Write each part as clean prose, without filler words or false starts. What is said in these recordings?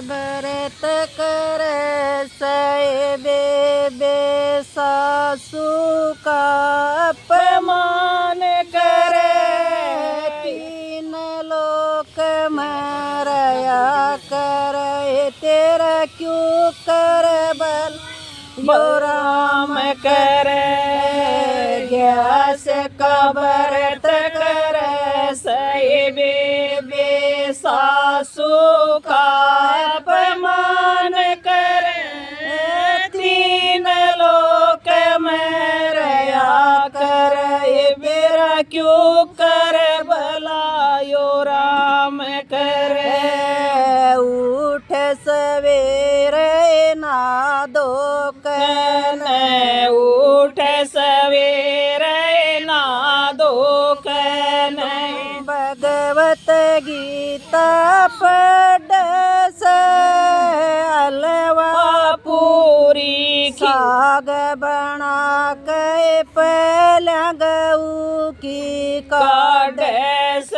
व्रत कर साहेबे बे सासू का अपमान करे तीन लोक मरया करे तेरा क्यों कर बल यो राम करे ग्यास का व्रत कर साहेबे बे सासू का अपमान करे तीन लोक में रया करे बेरा क्यों कर भलायो राम करे उठ सवेरे ना दो कन उठ सवेरे ना दो कन भगवत गीता पढ़स अलवा पूरी साग बना के पलंगऊ की काढ़स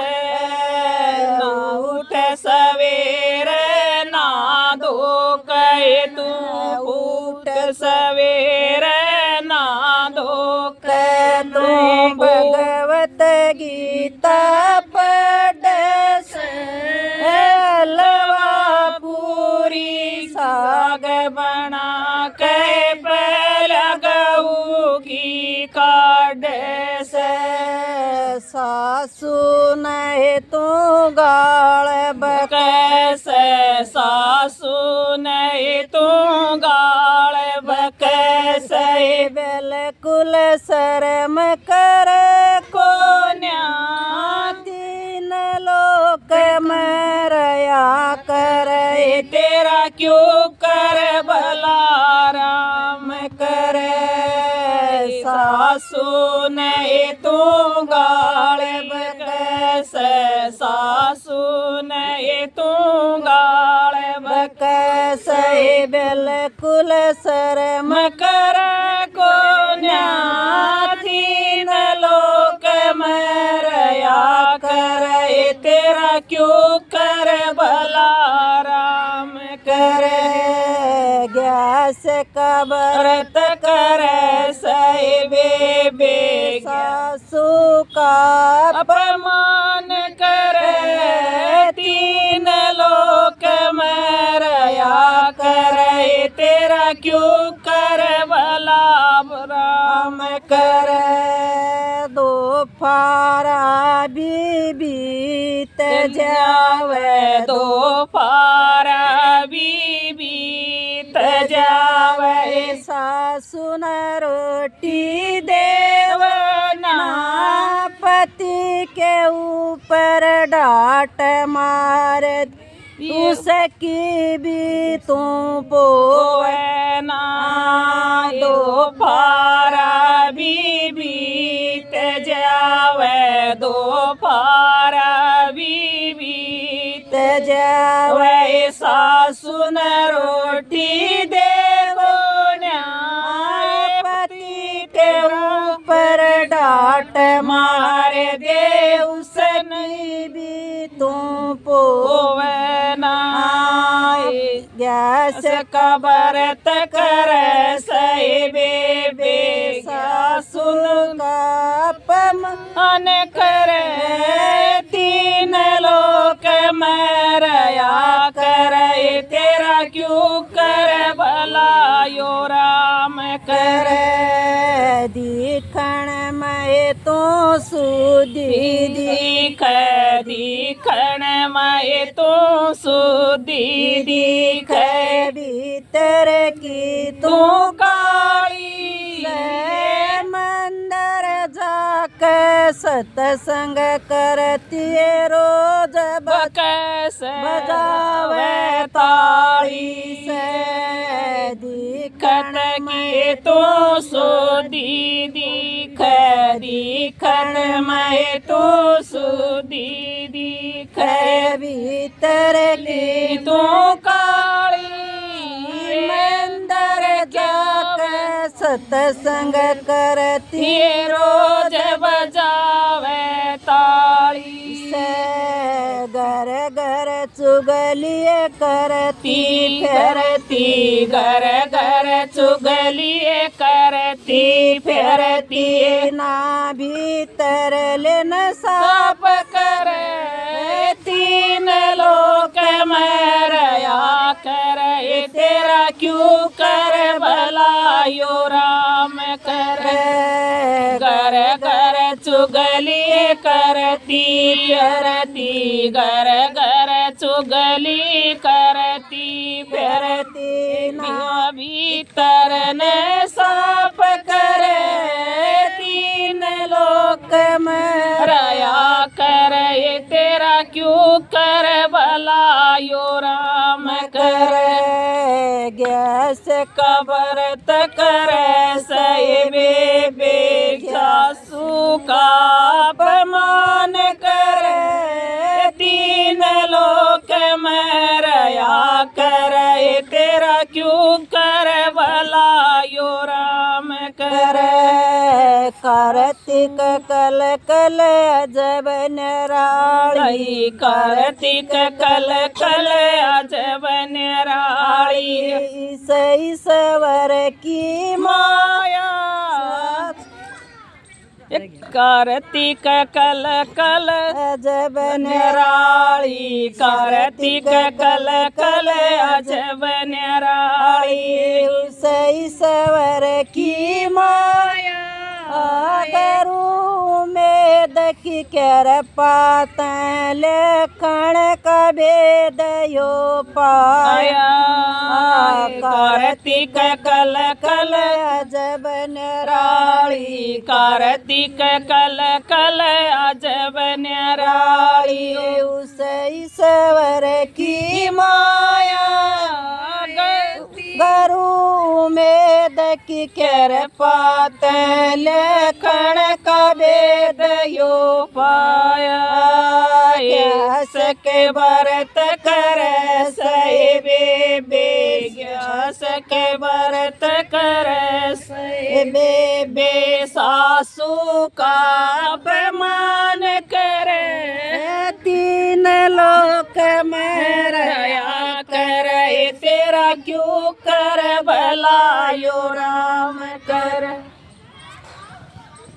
उठ सवेरे ना दो कहे तू उठ सवेरे ना दो कहे तू भगवत गीता पढ़स अलवा पूरी साग बना के पलंगऊ की काढ़स सासू नहीं तू गाल बकस सासू नहीं तू गाल बकस बिल्कुल शर्म कर को तीन लोक मरया करे तेरा क्यों कर भला राम करे सासू नहीं तू गाल बकस सासू नहीं तू गाल बकस बिल्कुल शर्म कर को तीन लोक मरया करे तेरा क्यों कर भला राम करे ग्यास का व्रत कर साहेबे बे सासू का अपमान करे तीन लोक मरया करे तेरा क्यों कर भला राम करे दो फारा बीत जावे दो फारा बीत जावे सासु न रोटी देवना पति के ऊपर डांट मार उसकी भी तू पोवना दो फारा बीत जावे दो फारा बीत जावे सासु न रोटी देवो पति के ऊपर डांट मार दे उसने भी तू पोवना ग्यास का व्रत कर साहेबे बे सासु का अपमान करे तीन लोक मरया करे तेरा क्यों कर भला यो राम करे दिखण में तो सुधी दिखण में तो सुधी दिख भीतर की तू काली मंदिर जाक सत्संग करती रोज बकस बजावे ताली से दिखण में तो सुधी दिखण में तो सुधी दिख भीतर की तू काली मंदिर जाक सत्संग करती रोज बजावे ताली से घर घर चुगली करती फिरती घर घर चुगली करती फिरती ना भीतर लेन साप करे तीन लोक में रया करे तेरा क्यों कर भला यो राम करे घर घर चुगली करती फिरती घर घर चुगली करती फिरती ना भीतर ने साफ करे तीन लोक में रया करे तेरा क्यों कर भला यो राम करे गैस कबर तक करे सही बेबे सासू का अपमान करे तीन लोक में रया करे तेरा क्यों कर भला यो राम करे कार्तिक कल कल अजब निराली कार्तिक कल कल अजब निराली ईश्वर की माया कार्तिक कल कल अजब निराली कार्तिक कल कल अजब निराली ईश्वर की माया करूँ में दखी कर पाता लेखन का भेद यो पाया कार्तिक कल कल अजब निराली कार्तिक कल कल अजब निराली उस ईश्वर की माया घरू में दखी कर पाते लेखन का भेद यो पाया ग्यास के व्रत करे सही बेबे ग्यास के व्रत करे सही बेबे सासू का अपमान करे तीन लोक में रया करे तेरा क्यों कर भला यो राम कर